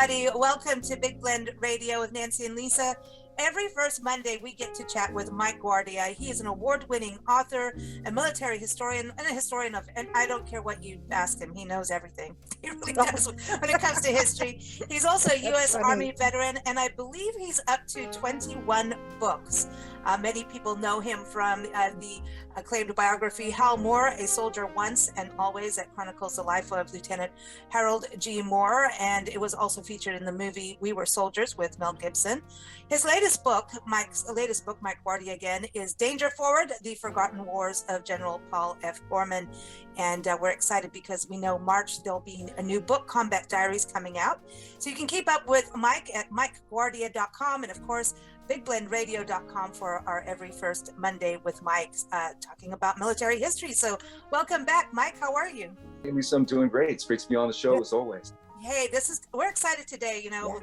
everybody. Welcome to Big Blend Radio with Nancy and Lisa. Every first Monday, we get to chat with Mike Guardia. He is an award-winning author, a military historian, and a historian of, and I don't care what you ask him, he knows everything. He really does when it comes to history. He's also a U.S. Army veteran, and I believe he's up to 21 books. Many people know him from the acclaimed biography, Hal Moore, A Soldier Once and Always, that chronicles the life of Lieutenant Harold G. Moore, and it was also featured in the movie We Were Soldiers with Mel Gibson. His latest book, Mike Guardia again, is Danger Forward, The Forgotten Wars of General Paul F. Gorman. And we're excited because we know March there'll be a new book, Combat Diaries, coming out. So you can keep up with Mike at MikeGuardia.com, and of course, BigBlendRadio.com for our every first Monday with Mike talking about military history. So welcome back, Mike. How are you? Hey, Lisa, I'm doing great. It's great to be on the show as always. Hey, we're excited today. You know,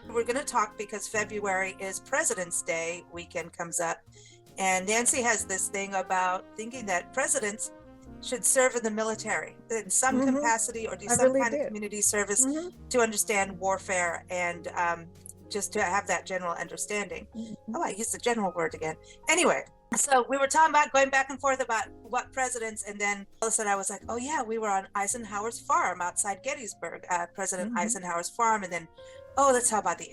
we're going to talk because February is President's Day weekend comes up. And Nancy has this thing about thinking that presidents should serve in the military in some capacity or do some kind of community service to understand warfare and just to have that general understanding. Oh, I used the general word again. Anyway, so we were talking about going back and forth about what presidents, and then all of a sudden I was like, oh yeah, we were on Eisenhower's farm outside Gettysburg, President Eisenhower's farm, and then, oh, let's talk about the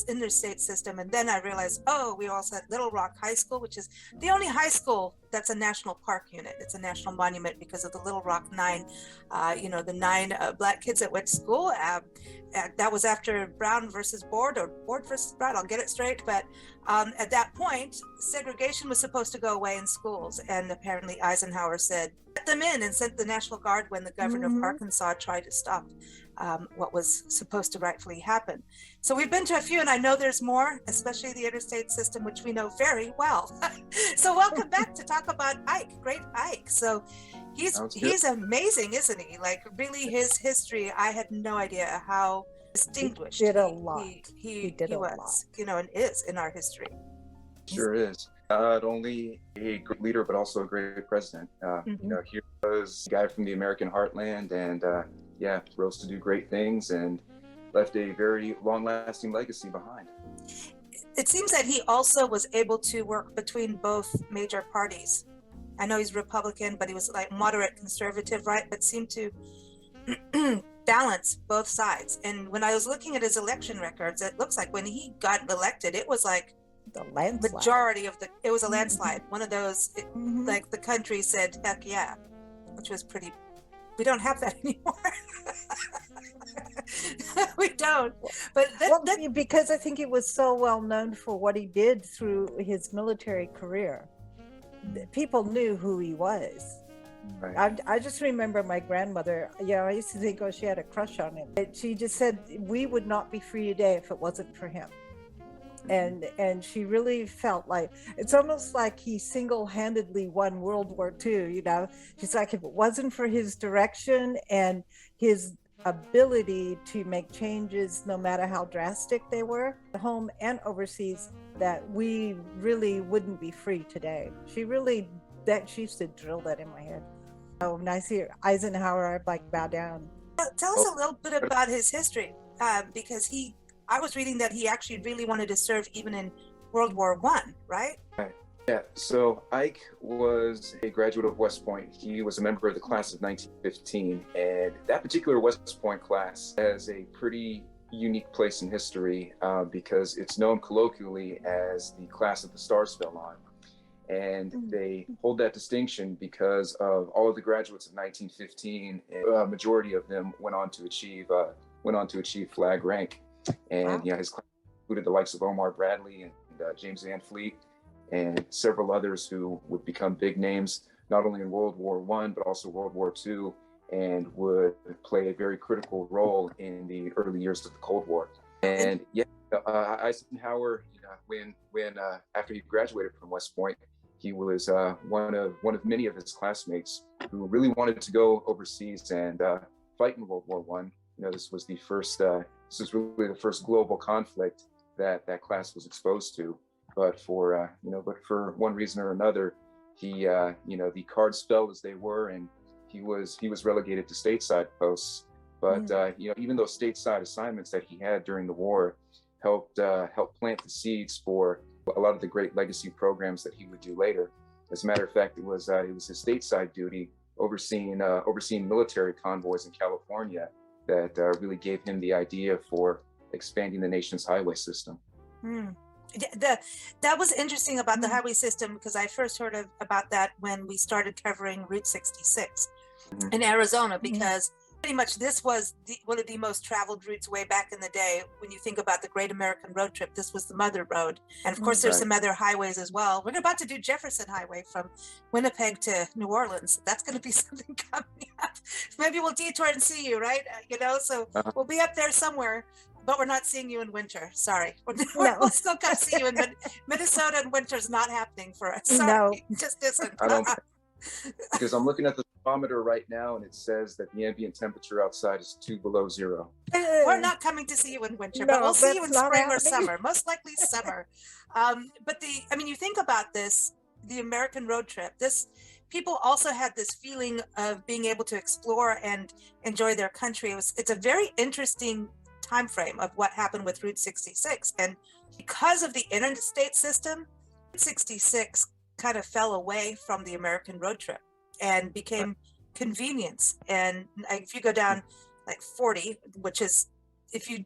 interstate system. And then I realized, oh, we also had Little Rock High School, which is the only high school that's a national park unit. It's a national monument because of the Little Rock Nine, the 9 black kids that went to school. That was after Brown versus Board, or Board versus Brown, I'll get it straight. But at that point, segregation was supposed to go away in schools. And apparently Eisenhower said, let them in, and sent the National Guard when the governor of Arkansas tried to stop what was supposed to rightfully happen. So we've been to a few, and I know there's more, especially the interstate system, which we know very well. So welcome back to talk about Ike, great Ike. So he's amazing, isn't he? Like really his history, I had no idea how distinguished he did a lot. He was, and is in our history. Sure is. Not only a great leader, but also a great president. He was a guy from the American heartland, and rose to do great things and left a very long-lasting legacy behind. It seems that he also was able to work between both major parties. I know he's Republican, but he was like moderate conservative, right? But seemed to balance both sides. And when I was looking at his election records, it looks like when he got elected, it was like the landslide. Majority of it was a landslide. One of those, like the country said, heck yeah, which was pretty. We don't have that anymore. We don't. But because I think he was so well known for what he did through his military career. People knew who he was. Right. I just remember my grandmother, I used to think, she had a crush on him. She just said, we would not be free today if it wasn't for him. And she really felt like, it's almost like he single-handedly won World War II, She's like, if it wasn't for his direction and his ability to make changes, no matter how drastic they were, at home and overseas, that we really wouldn't be free today. She used to drill that in my head. When I see Eisenhower, I bow down. Tell us a little bit about his history, because I was reading that he actually really wanted to serve even in World War I, right? Right. Yeah, so Ike was a graduate of West Point. He was a member of the class of 1915, and that particular West Point class has a pretty unique place in history because it's known colloquially as the class that the stars fell on. And they hold that distinction because of all of the graduates of 1915, a majority of them went on to achieve flag rank. And his class included the likes of Omar Bradley and James Van Fleet and several others who would become big names, not only in World War I, but also World War II, and would play a very critical role in the early years of the Cold War. And Eisenhower, when after he graduated from West Point, he was one of many of his classmates who really wanted to go overseas and fight in World War I. This was really the first global conflict that class was exposed to. But for one reason or another, the cards fell as they were, and he was relegated to stateside posts. But even those stateside assignments that he had during the war helped plant the seeds for a lot of the great legacy programs that he would do later. As a matter of fact, it was his stateside duty overseeing military convoys in California that really gave him the idea for expanding the nation's highway system. That was interesting about the highway system, because I first heard about that when we started covering Route 66 in Arizona, because pretty much this was one of the most traveled routes way back in the day. When you think about the Great American Road Trip, this was the mother road. And of course, there's some other highways as well. We're about to do Jefferson Highway from Winnipeg to New Orleans. That's going to be something coming up. Maybe we'll detour and see you, right? So we'll be up there somewhere. But we're not seeing you in winter. Sorry. We'll still come see you in Minnesota, and winter's not happening for us. Sorry. No. Just isn't. I don't, because I'm looking at the thermometer right now, and it says that the ambient temperature outside is 2 below zero. We're not coming to see you in winter, but we'll see you in spring or summer. Most likely summer. But you think about this, the American road trip. People also had this feeling of being able to explore and enjoy their country. It's a very interesting time frame of what happened with Route 66, and because of the interstate system, Route 66 kind of fell away from the American road trip and became convenience. And if you go down like 40, which is, if you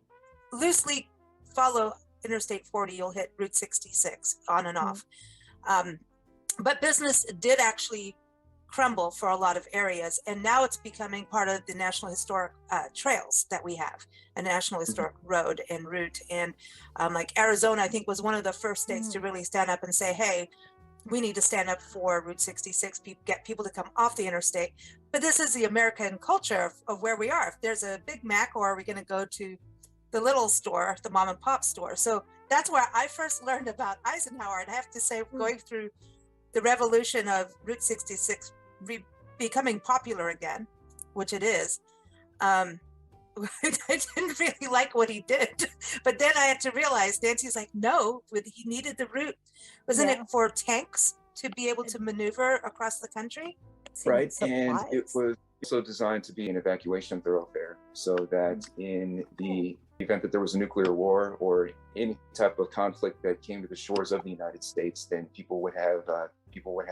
loosely follow Interstate 40, you'll hit Route 66 on and off. But business did actually crumble for a lot of areas, and now it's becoming part of the National Historic trails that we have, a National Historic road and route. And like Arizona, I think, was one of the first states to really stand up and say, hey, we need to stand up for Route 66, get people to come off the interstate. But this is the American culture of where we are. If there's a Big Mac, or are we going to go to the little store, the mom and pop store? So that's where I first learned about Eisenhower. And I have to say, going through the revolution of Route 66 becoming popular again, which it is, I didn't really like what he did. But then I had to realize, Nancy's like, no, he needed the route. Wasn't it for tanks to be able to maneuver across the country? Right, and it was also designed to be an evacuation thoroughfare, so that in the event that there was a nuclear war or any type of conflict that came to the shores of the United States, then people would have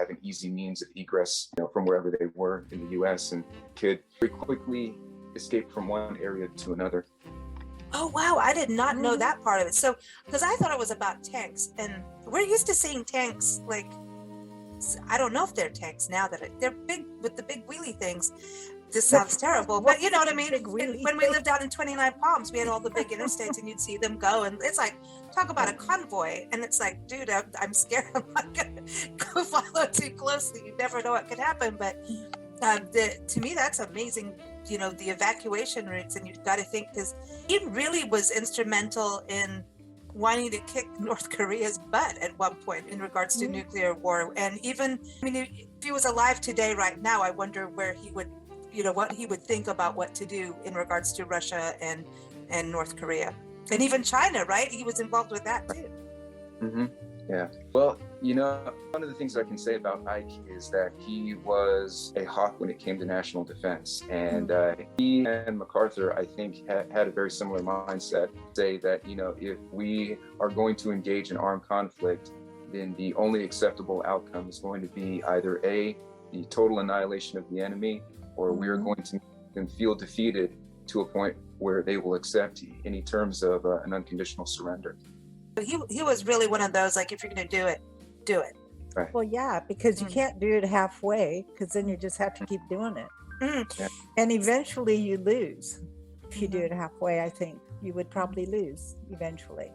an easy means of egress, from wherever they were in the U.S. and could very quickly escape from one area to another. Oh, wow. I did not know that part of it. So, because I thought it was about tanks, and we're used to seeing tanks, like, I don't know if they're tanks now, they're big with the big wheelie things. This sounds terrible, but you know what I mean? When we lived out in 29 Palms, we had all the big interstates, and you'd see them go, and it's like, talk about a convoy. And it's like, dude, I'm scared. I'm not going to go follow too closely. You never know what could happen. But to me, that's amazing, the evacuation routes. And you've got to think, because he really was instrumental in wanting to kick North Korea's butt at one point in regards to nuclear war. And even, if he was alive today, right now, I wonder where he would, what he would think about what to do in regards to Russia and North Korea. And even China, right? He was involved with that too. Yeah. Well, one of the things I can say about Ike is that he was a hawk when it came to national defense. And he and MacArthur, I think, had a very similar mindset. Say that, if we are going to engage in armed conflict, then the only acceptable outcome is going to be either the total annihilation of the enemy, or we are going to make them feel defeated to a point where they will accept any terms of an unconditional surrender. He was really one of those, like, if you're going to do it, do it. Right. Well, yeah, because you can't do it halfway, because then you just have to keep doing it. Yeah. And eventually you lose. If you do it halfway, I think you would probably lose eventually.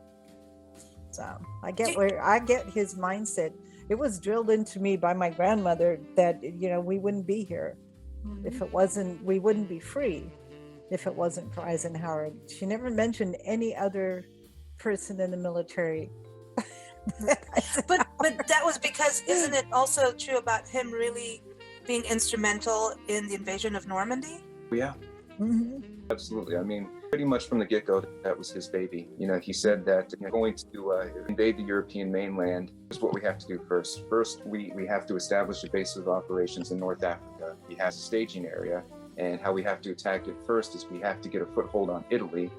So I get his mindset. It was drilled into me by my grandmother that, we wouldn't be here if it wasn't, we wouldn't be free if it wasn't for Eisenhower. She never mentioned any other person in the military. but that was because, isn't it also true about him really being instrumental in the invasion of Normandy? Yeah. Absolutely. Pretty much from the get-go, that was his baby. He said that going to invade the European mainland is what we have to do first. First, we have to establish a base of operations in North Africa. He has a staging area. And how we have to attack it first is we have to get a foothold on Italy.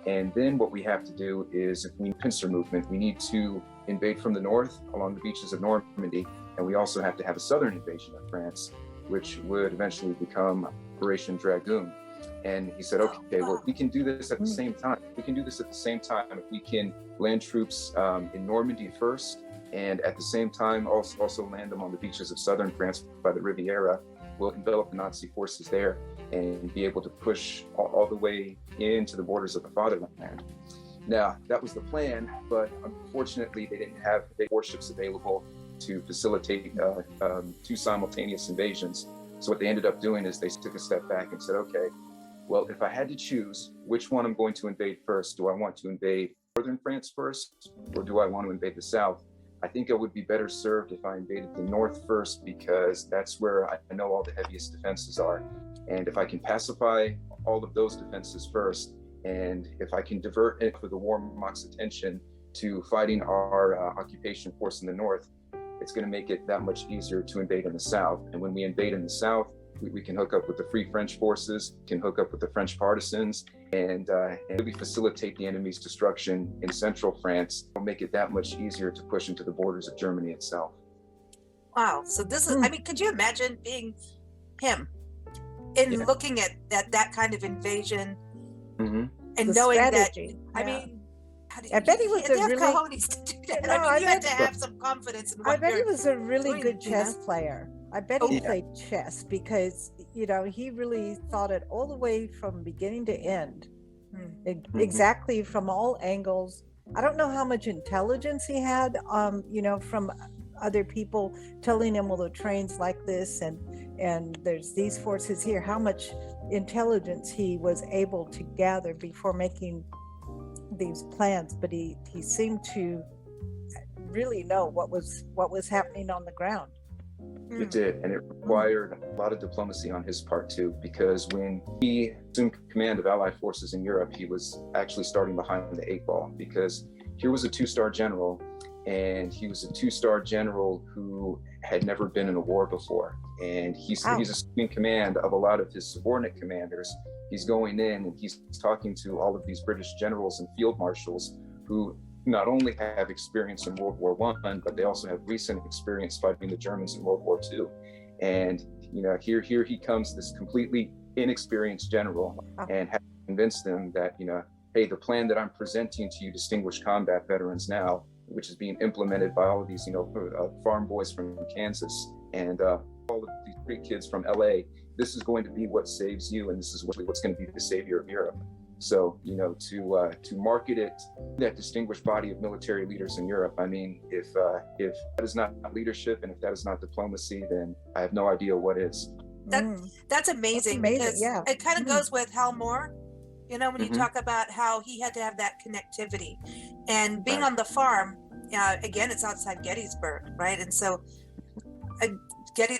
And then what we have to do is, if we need pincer movement, we need to invade from the north along the beaches of Normandy. And we also have to have a southern invasion of France, which would eventually become Operation Dragoon. And he said, okay, well, we can do this at the same time. We can do this at the same time if we can land troops in Normandy first, and at the same time also land them on the beaches of southern France by the Riviera. We'll envelop the Nazi forces there and be able to push all the way into the borders of the fatherland. Now, that was the plan, but unfortunately, they didn't have warships available to facilitate two simultaneous invasions. So what they ended up doing is they took a step back and said, okay, well, if I had to choose which one I'm going to invade first, do I want to invade northern France first, or do I want to invade the south? I think I would be better served if I invaded the north first, because that's where I know all the heaviest defenses are. And if I can pacify all of those defenses first, and if I can divert it for the Wehrmacht's attention to fighting our occupation force in the north, it's going to make it that much easier to invade in the south. And when we invade in the south, we can hook up with the Free French forces, can hook up with the French partisans, and really facilitate the enemy's destruction in central France. It'll make it that much easier to push into the borders of Germany itself. Wow. So this is, I mean, could you imagine being him in looking at that kind of invasion and the knowing strategy. that, I mean, I bet he was a really cojones to do that. I mean, you had to have some confidence in what I bet he you're was a really doing, good chess player. I bet he yeah. played chess because, you know, he really thought it all the way from beginning to end, exactly from all angles. I don't know how much intelligence he had, you know, from other people telling him, well, the train's like this and there's these forces here, how much intelligence he was able to gather before making these plans. But he seemed to really know what was happening on the ground. It did, and it required a lot of diplomacy on his part too, because when he assumed command of Allied forces in Europe, he was actually starting behind the eight ball, because here was a two-star general, and he was a two-star general who had never been in a war before, and he's assuming command of a lot of his subordinate commanders. He's going in and he's talking to all of these British generals and field marshals who not only have experience in World War I, but they also have recent experience fighting the Germans in World War II. And, you know, here he comes, this completely inexperienced general, and has convinced them that, you know, hey, the plan that I'm presenting to you distinguished combat veterans now, which is being implemented by all of these, you know, farm boys from Kansas and all of these great kids from LA, this is going to be what saves you, and this is what's going to be the savior of Europe. So, you know, to market it, that distinguished body of military leaders in Europe, I mean, if that is not leadership and if that is not diplomacy, then I have no idea what is. That's amazing, because it kind of goes with Hal Moore, you know, when you talk about how he had to have that connectivity and being on the farm. Again, it's outside Gettysburg, right? And so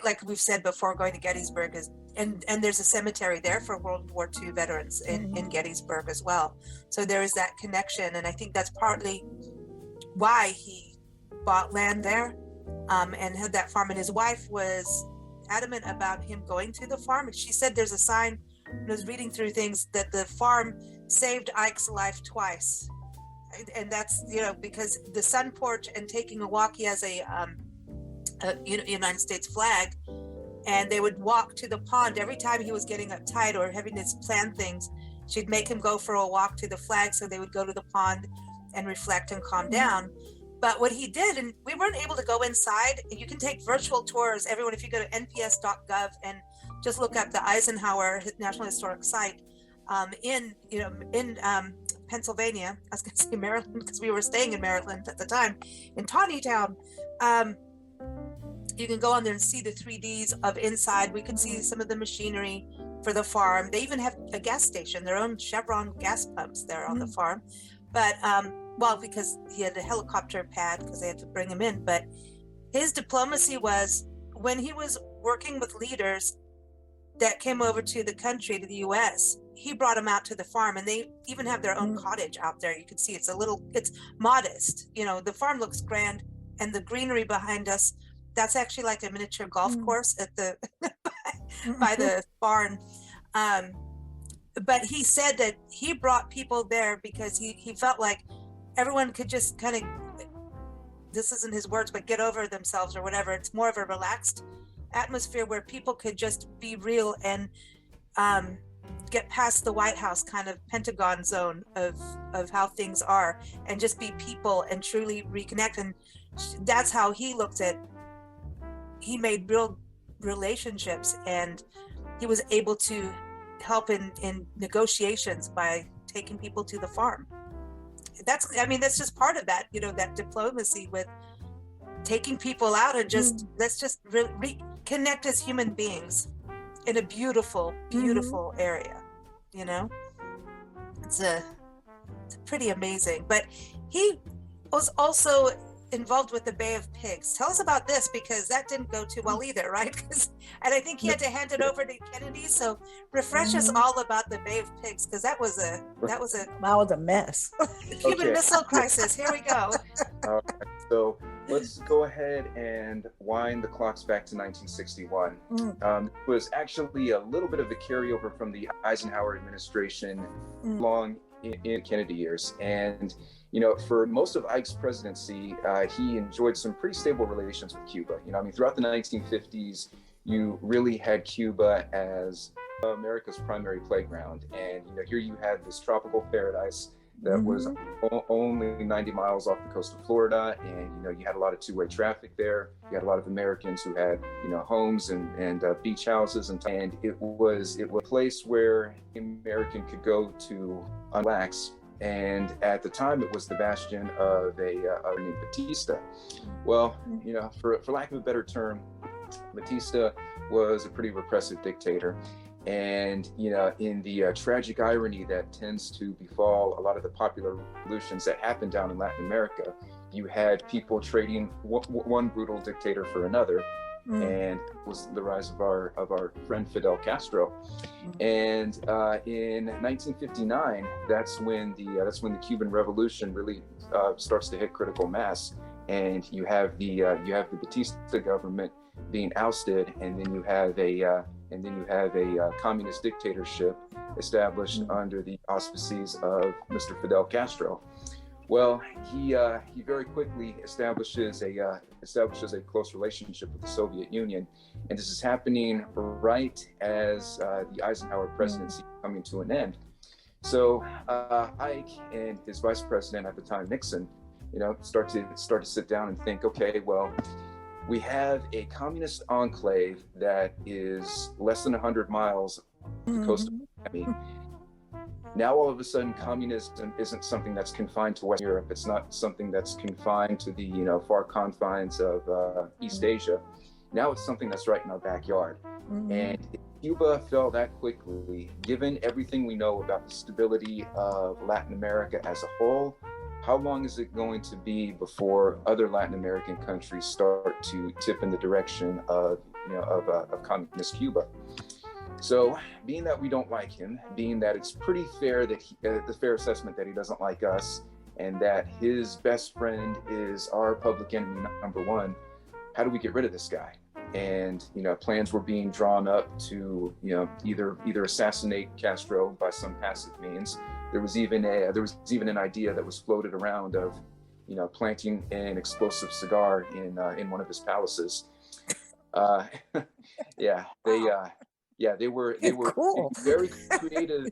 like we've said before, going to Gettysburg is, and there's a cemetery there for World War II veterans in Gettysburg as well. So there is that connection, and I think that's partly why he bought land there and had that farm. And his wife was adamant about him going to the farm. And she said there's a sign when I was reading through things that the farm saved Ike's life twice. And that's, you know, because the sun porch and taking a walk, he has a United States flag, and they would walk to the pond every time he was getting uptight or having his plan things. She'd make him go for a walk to the flag, so they would go to the pond and reflect and calm down. But what he did, and we weren't able to go inside, you can take virtual tours. Everyone, if you go to nps.gov and just look up the Eisenhower National Historic Site in Pennsylvania, I was going to say Maryland, because we were staying in Maryland at the time, in Tawnytown. You can go on there and see the 3Ds of inside. We can see some of the machinery for the farm. They even have a gas station, their own Chevron gas pumps there on the farm. But, because he had a helicopter pad because they had to bring him in. But his diplomacy was, when he was working with leaders that came over to the country, to the US, he brought them out to the farm, and they even have their own cottage out there. You can see it's modest. You know, the farm looks grand, and the greenery behind us, that's actually like a miniature golf course at the by the barn. But he said that he brought people there because he felt like everyone could just kind of, this isn't his words, but get over themselves or whatever. It's more of a relaxed atmosphere where people could just be real and get past the White House kind of Pentagon zone of how things are and just be people and truly reconnect. And that's how he looked at, he made real relationships, and he was able to help in negotiations by taking people to the farm. That's just part of that, that diplomacy with taking people out and just let's just reconnect as human beings in a beautiful area. It's pretty amazing. But he was also involved with the Bay of Pigs. Tell us about this, because that didn't go too well either, right? And I think he had to hand it over to Kennedy. So refresh us all about the Bay of Pigs, because that was a mess. Cuban Missile Crisis. Here we go. All right, so let's go ahead and wind the clocks back to 1961. It was actually a little bit of a carryover from the Eisenhower administration long in Kennedy years. And for most of Ike's presidency, he enjoyed some pretty stable relations with Cuba. Throughout the 1950s, you really had Cuba as America's primary playground. And, here you had this tropical paradise that was only 90 miles off the coast of Florida. And, you had a lot of two-way traffic there. You had a lot of Americans who had, homes and beach houses. And it was a place where an American could go to relax. And at the time, it was the bastion of a named Batista. Well, for lack of a better term, Batista was a pretty repressive dictator. And, in the tragic irony that tends to befall a lot of the popular revolutions that happened down in Latin America, you had people trading one brutal dictator for another. And it was the rise of our friend Fidel Castro. And in 1959, that's when the Cuban Revolution really starts to hit critical mass. And you have the Batista government being ousted, and then you have a communist dictatorship established under the auspices of Mr. Fidel Castro. Well, he very quickly establishes a close relationship with the Soviet Union, and this is happening right as the Eisenhower presidency is coming to an end. So Ike and his vice president at the time, Nixon, start to sit down and think, okay, well, we have a communist enclave that is less than 100 miles off the coast of Miami. Now, all of a sudden, communism isn't something that's confined to Western Europe. It's not something that's confined to the far confines of East Asia. Now it's something that's right in our backyard. And if Cuba fell that quickly, given everything we know about the stability of Latin America as a whole, how long is it going to be before other Latin American countries start to tip in the direction of communist Cuba? So, being that we don't like him, being that it's pretty fair that the fair assessment that he doesn't like us, and that his best friend is our public enemy number one, how do we get rid of this guy? And plans were being drawn up to either assassinate Castro by some passive means. There was even an idea that was floated around of planting an explosive cigar in one of his palaces. They were cool. Very creative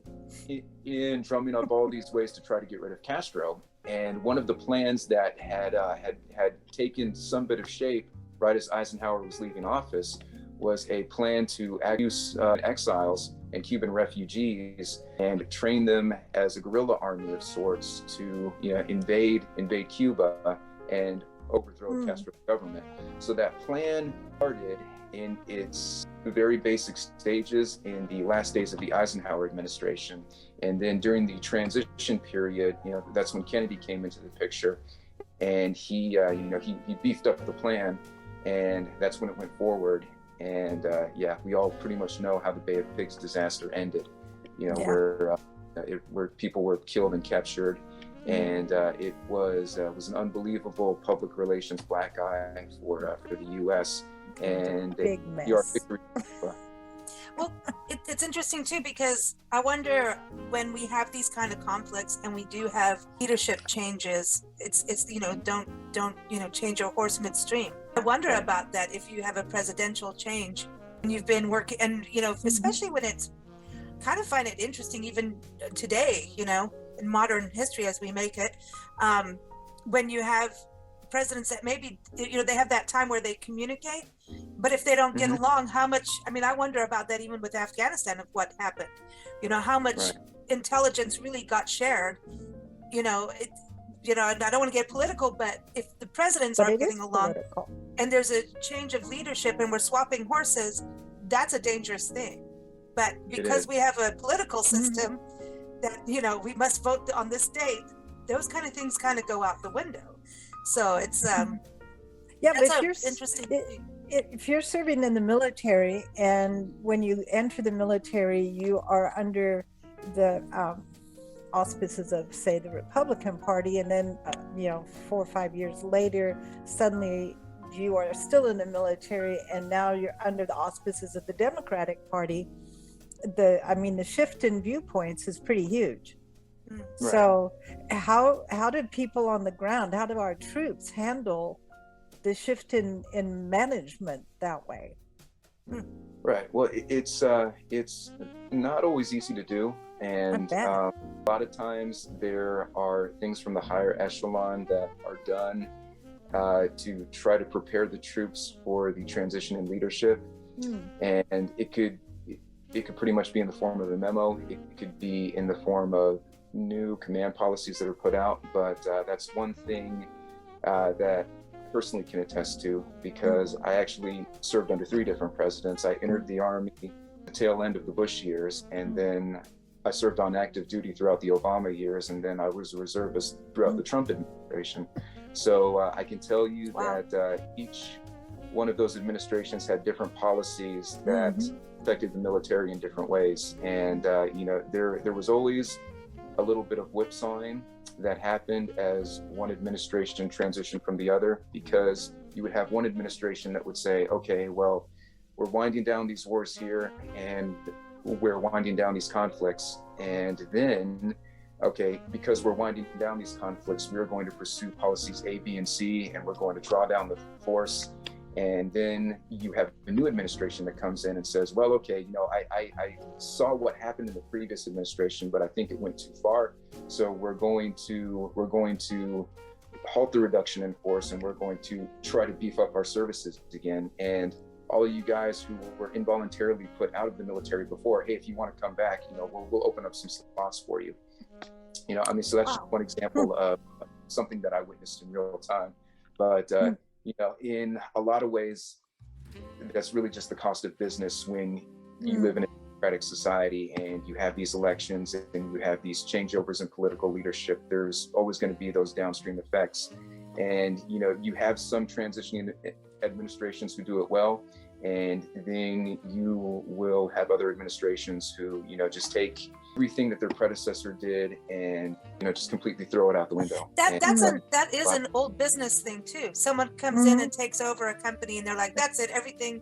in drumming up all these ways to try to get rid of Castro. And one of the plans that had taken some bit of shape right as Eisenhower was leaving office was a plan to use exiles and Cuban refugees and train them as a guerrilla army of sorts to invade Cuba and overthrow Castro's government. So that plan started in its very basic stages in the last days of the Eisenhower administration. And then during the transition period, that's when Kennedy came into the picture, and he beefed up the plan, and that's when it went forward. And we all pretty much know how the Bay of Pigs disaster ended, where people were killed and captured. And it was an unbelievable public relations black eye for the U.S. and big mess. Well, it's interesting too, because I wonder when we have these kind of conflicts and we do have leadership changes, it's don't change your horse midstream. I wonder about that if you have a presidential change and you've been working, and especially when it's kind of find it interesting even today, in modern history as we make it, when you have presidents that maybe they have that time where they communicate, but if they don't get along, how much, I wonder about that even with Afghanistan, of what happened, how much intelligence really got shared, and I don't want to get political, but if the presidents aren't getting along and there's a change of leadership and we're swapping horses, that's a dangerous thing. But because we have a political system that we must vote on this date, those kind of things kind of go out the window. So it's but if you're interesting. If you're serving in the military, and when you enter the military, you are under the auspices of, say, the Republican Party, and then 4 or 5 years later, suddenly you are still in the military, and now you're under the auspices of the Democratic Party. The shift in viewpoints is pretty huge. Right. So how did people on the ground, how do our troops handle the shift in management that way? Right. Well, it's not always easy to do, and a lot of times there are things from the higher echelon that are done to try to prepare the troops for the transition in leadership, and it could pretty much be in the form of a memo. It could be in the form of new command policies that are put out, but that's one thing that I personally can attest to, because I actually served under 3 different presidents. I entered the Army at the tail end of the Bush years, and then I served on active duty throughout the Obama years, and then I was a reservist throughout the Trump administration. So I can tell you that each one of those administrations had different policies that affected the military in different ways, and there was always a little bit of whipsawing that happened as one administration transitioned from the other, because you would have one administration that would say, okay, well, we're winding down these wars here and we're winding down these conflicts, and then because we're winding down these conflicts, we're going to pursue policies A, B, and C, and we're going to draw down the force. And then you have a new administration that comes in and says, well, okay, I saw what happened in the previous administration, but I think it went too far. So we're going to halt the reduction in force, and we're going to try to beef up our services again. And all of you guys who were involuntarily put out of the military before, hey, if you want to come back, we'll open up some slots for you. So that's just one example of something that I witnessed in real time. But in a lot of ways, that's really just the cost of business when you live in a democratic society and you have these elections and you have these changeovers in political leadership. There's always going to be those downstream effects. And, you have some transitioning administrations who do it well, and then you will have other administrations who, just take everything that their predecessor did and just completely throw it out the window. That is an old business thing too. Someone comes in and takes over a company and they're like, that's it, everything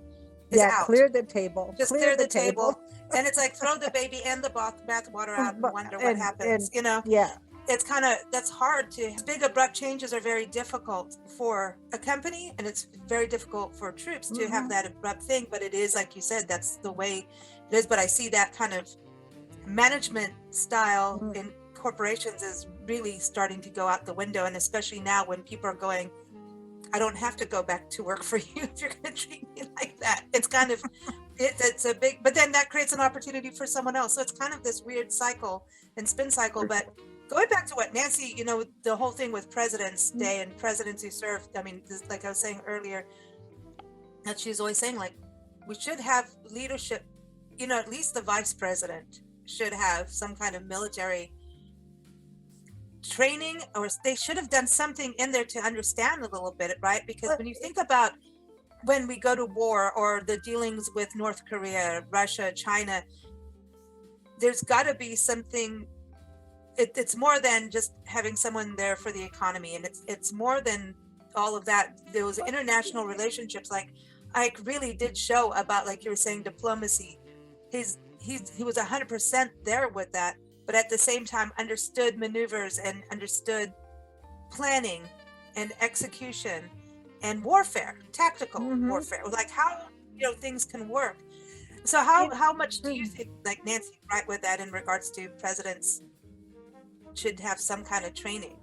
is out. Clear the table. Just clear the table. And it's like throw the baby and the bath water out and wonder what happens. It's kind of, that's hard to, big abrupt changes are very difficult for a company, and it's very difficult for troops to have that abrupt thing. But it is, like you said, that's the way it is. But I see that kind of management style in corporations is really starting to go out the window, and especially now when people are going, I don't have to go back to work for you if you're going to treat me like that. It's kind of it's a big, but then that creates an opportunity for someone else. So it's kind of this weird cycle and spin cycle. But going back to what Nancy, the whole thing with President's Day and presidents who served, like I was saying earlier, that she's always saying, like, we should have leadership, at least the vice president should have some kind of military training, or they should have done something in there to understand a little bit, right? Because when you think about when we go to war or the dealings with North Korea, Russia, China, there's got to be something. It's more than just having someone there for the economy, and it's more than all of that. Those international relationships, like Ike really did show about, like you were saying, diplomacy. His he was 100% there with that, but at the same time understood maneuvers and understood planning and execution and warfare, tactical warfare, like how things can work. So how much do you think, like Nancy, right, with that in regards to presidents should have some kind of training?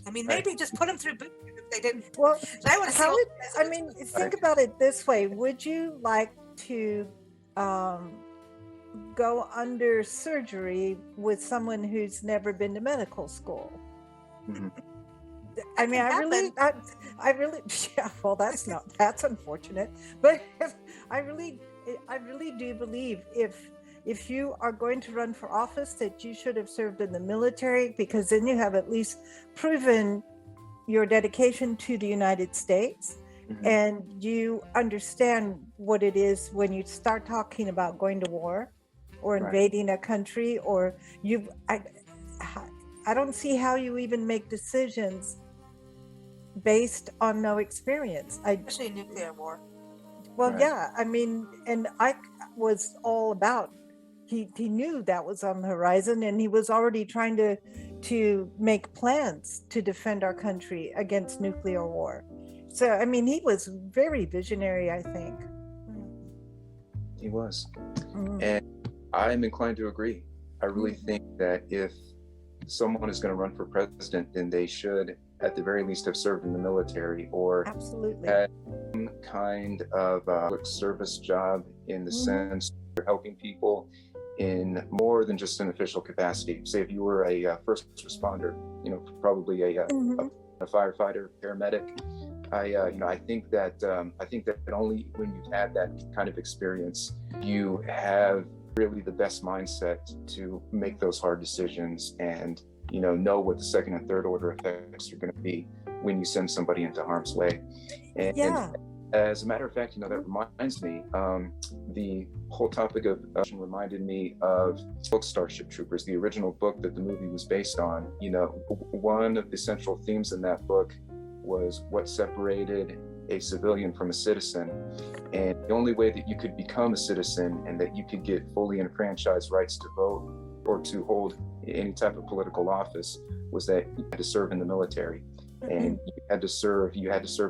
I mean, maybe just put them through boot camp if they didn't. Well, I mean, think about it this way. Would you like to go under surgery with someone who's never been to medical school? I mean, I really, yeah, well, that's unfortunate, but I really do believe if you are going to run for office, that you should have served in the military, because then you have at least proven your dedication to the United States, and you understand what it is when you start talking about going to war or invading a country, or I don't see how you even make decisions based on no experience. Especially nuclear war. Well, yeah, I mean, and Ike was all about, he knew that was on the horizon, and he was already trying to make plans to defend our country against nuclear war. So, I mean, he was very visionary, I think. He was. And I'm inclined to agree. I really think that if someone is going to run for president, then they should, at the very least, have served in the military or had some kind of public service job, in the sense of helping people in more than just an official capacity. Say if you were a first responder, probably a firefighter, paramedic. I think that only when you've had that kind of experience, you have really the best mindset to make those hard decisions and know what the second and third order effects are going to be when you send somebody into harm's way. And as a matter of fact, that reminds me, the whole topic of reminded me of book Starship Troopers, the original book that the movie was based on. One of the central themes in that book was what separated a civilian from a citizen. And the only way that you could become a citizen and that you could get fully enfranchised rights to vote or to hold any type of political office was that you had to serve in the military. And you had to serve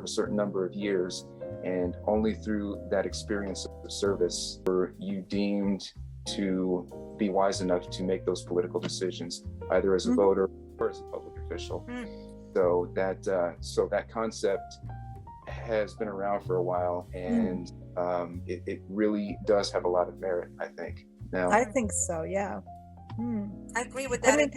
a certain number of years, and only through that experience of service were you deemed to be wise enough to make those political decisions, either as a voter or as a public official. So that concept has been around for a while, and it really does have a lot of merit, I think. Now, I think so, yeah. I agree with that. I mean,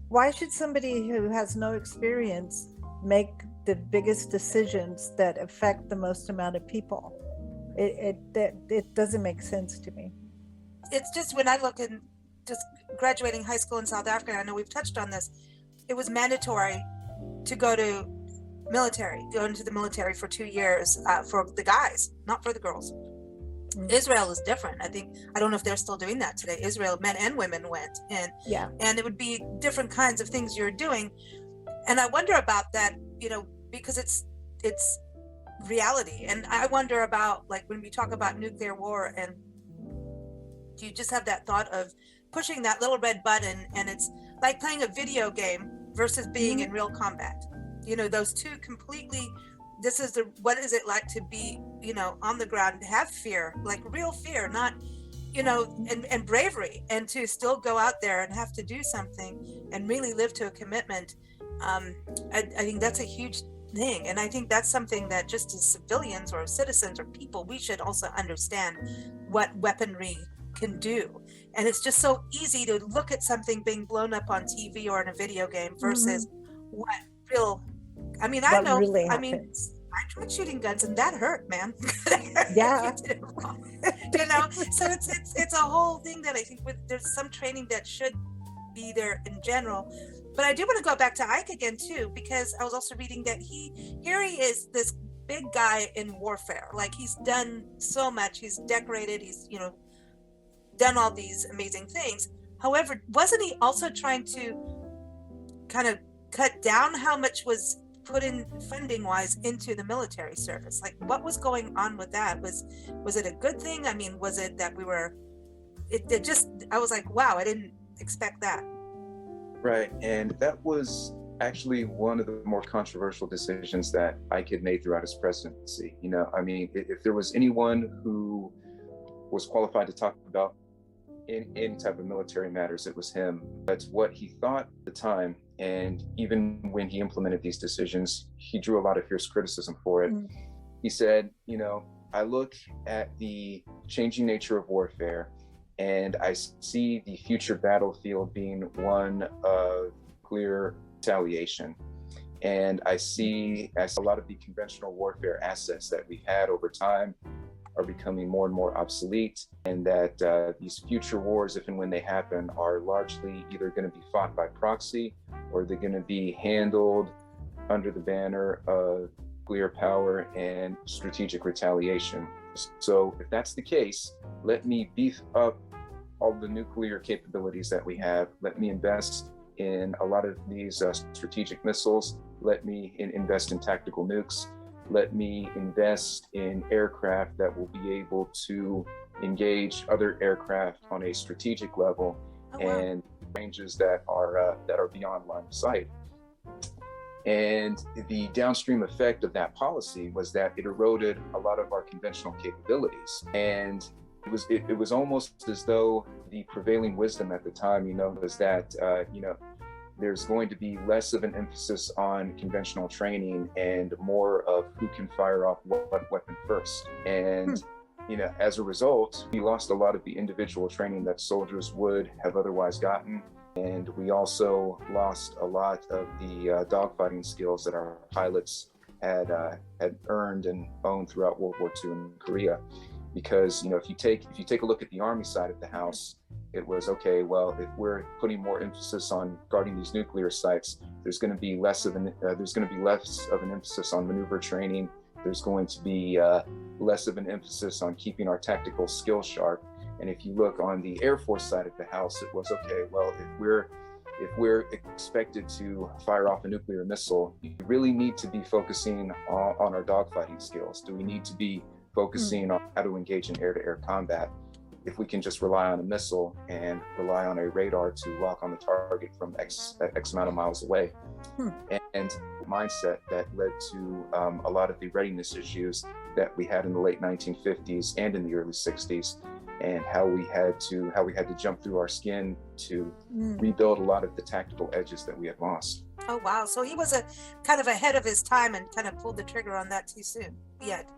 why should somebody who has no experience make the biggest decisions that affect the most amount of people? It doesn't make sense to me. It's just, when I look in just graduating high school in South Africa, I know we've touched on this, it was mandatory to go into the military for 2 years for the guys, not for the girls. Israel is different. I don't know if they're still doing that today. Israel, men and women went, and it would be different kinds of things you're doing. And I wonder about that, because it's reality. And I wonder about, like, when we talk about nuclear war, and do you just have that thought of pushing that little red button, and it's like playing a video game versus being in real combat. Those two completely, what is it like to be, on the ground and have fear, like real fear, not, and bravery, and to still go out there and have to do something and really live to a commitment. I think that's a huge thing. And I think that's something that just as civilians or citizens or people, we should also understand what weaponry can do. And it's just so easy to look at something being blown up on TV or in a video game versus what real, I know, really happens. I tried shooting guns and that hurt, man. Yeah. So it's a whole thing that I think there's some training that should be there in general. But I do want to go back to Ike again too, because I was also reading that he is this big guy in warfare. Like, he's done so much. He's decorated. He's, done all these amazing things. However, wasn't he also trying to kind of cut down how much was put in funding wise into the military service? Like, what was going on with that? Was it a good thing? Was it that we were, it just, I was like, wow, I didn't expect that. Right. And that was actually one of the more controversial decisions that Ike had made throughout his presidency. You know, I mean, if there was anyone who was qualified to talk about any type of military matters, it was him. That's what he thought at the time. And even when he implemented these decisions, he drew a lot of fierce criticism for it. He said, you know, I look at the changing nature of warfare and I see the future battlefield being one of clear retaliation. And I see as a lot of the conventional warfare assets that we've had over time are becoming more and more obsolete, and that these future wars, if and when they happen, are largely either going to be fought by proxy or they're going to be handled under the banner of nuclear power and strategic retaliation. So if that's the case, let me beef up all the nuclear capabilities that we have. Let me invest in a lot of these strategic missiles. Let me invest in tactical nukes. Let me invest in aircraft that will be able to engage other aircraft on a strategic level and ranges that are beyond line of sight. And the downstream effect of that policy was that it eroded a lot of our conventional capabilities. And it was almost as though the prevailing wisdom at the time, you know, was that there's going to be less of an emphasis on conventional training and more of who can fire off what weapon first. And you know, as a result, we lost a lot of the individual training that soldiers would have otherwise gotten. And we also lost a lot of the dogfighting skills that our pilots had earned and owned throughout World War II in Korea. Because, you know, if you take a look at the Army side of the house, it was, okay, well, if we're putting more emphasis on guarding these nuclear sites, there's going to be less of an emphasis on maneuver training. There's going to be less of an emphasis on keeping our tactical skills sharp. And if you look on the Air Force side of the house, it was, okay, well, if we're expected to fire off a nuclear missile, you really need to be focusing on our dogfighting skills. Do we need to be focusing on how to engage in air-to-air combat? If we can just rely on a missile and rely on a radar to lock on the target from X amount of miles away. And the mindset that led to a lot of the readiness issues that we had in the late 1950s and in the early 60s, and how we had to jump through our skin to rebuild a lot of the tactical edges that we had lost. Oh, wow. So he was kind of ahead of his time and kind of pulled the trigger on that too soon. Yet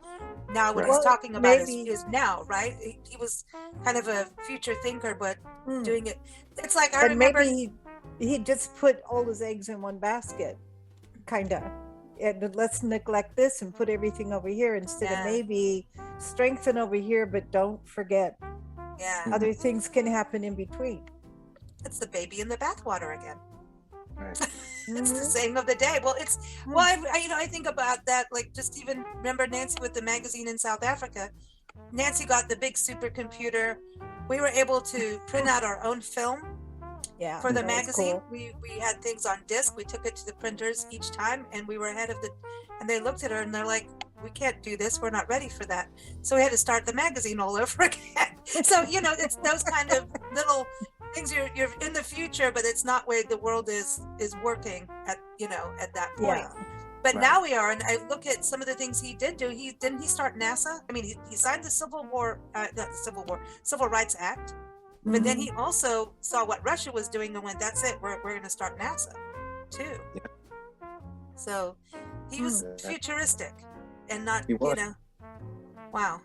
now what he's talking about is now, right? He was kind of a future thinker, but doing it. It's like, I remember. Maybe he just put all his eggs in one basket, kind of. And let's neglect this and put everything over here instead of maybe strengthen over here, but don't forget other things can happen in between. It's the baby in the bathwater again. Right. It's the saying of the day. Well, I think about that, like, just even remember Nancy with the magazine in South Africa. Nancy got the big supercomputer. We were able to print out our own film for the magazine. Cool. We had things on disc. We took it to the printers each time, and we were ahead of and they looked at her and they're like, we can't do this. We're not ready for that. So we had to start the magazine all over again. So, you know, it's those kind of little things. You're in the future, but it's not where the world is working at that point. Yeah. But now we are, and I look at some of the things he did do. Didn't he start NASA? I mean, he signed the Civil Rights Act, but then he also saw what Russia was doing and went, "That's it. We're going to start NASA, too." Yeah. So he was futuristic, and not Wow.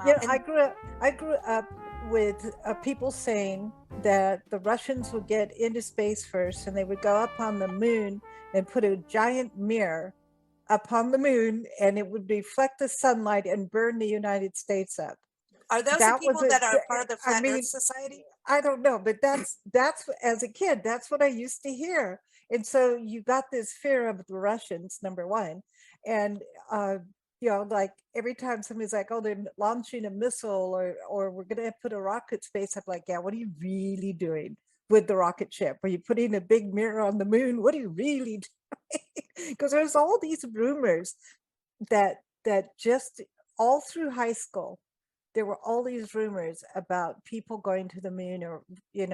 Yeah, I grew up with people saying that the Russians would get into space first, and they would go up on the moon and put a giant mirror up on the moon, and it would reflect the sunlight and burn the United States up. Are those the people that are part of the Flat Earth Society? I don't know, but that's as a kid, that's what I used to hear. And so you got this fear of the Russians, number one, and like every time somebody's like, oh, they're launching a missile or we're going to put a rocket space up, like, yeah, what are you really doing with the rocket ship? Are you putting a big mirror on the moon? What are you really doing? Because there's all these rumors that just all through high school, there were all these rumors about people going to the moon, or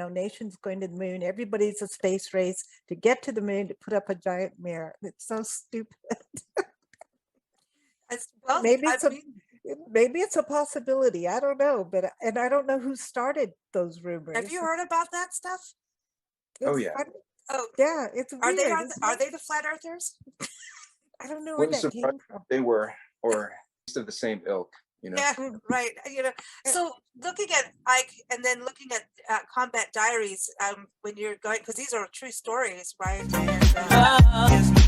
nations going to the moon. Everybody's a space race to get to the moon to put up a giant mirror. It's so stupid. Well, maybe it's a possibility. I don't know, and I don't know who started those rumors. Have you heard about that stuff? Oh yeah. Oh yeah, it's weird. Are they the flat earthers? I don't know where that came from. They were, or at least of the same ilk. Yeah, right. So looking at Ike and then looking at Combat Diaries, when you're going, because these are true stories, right? And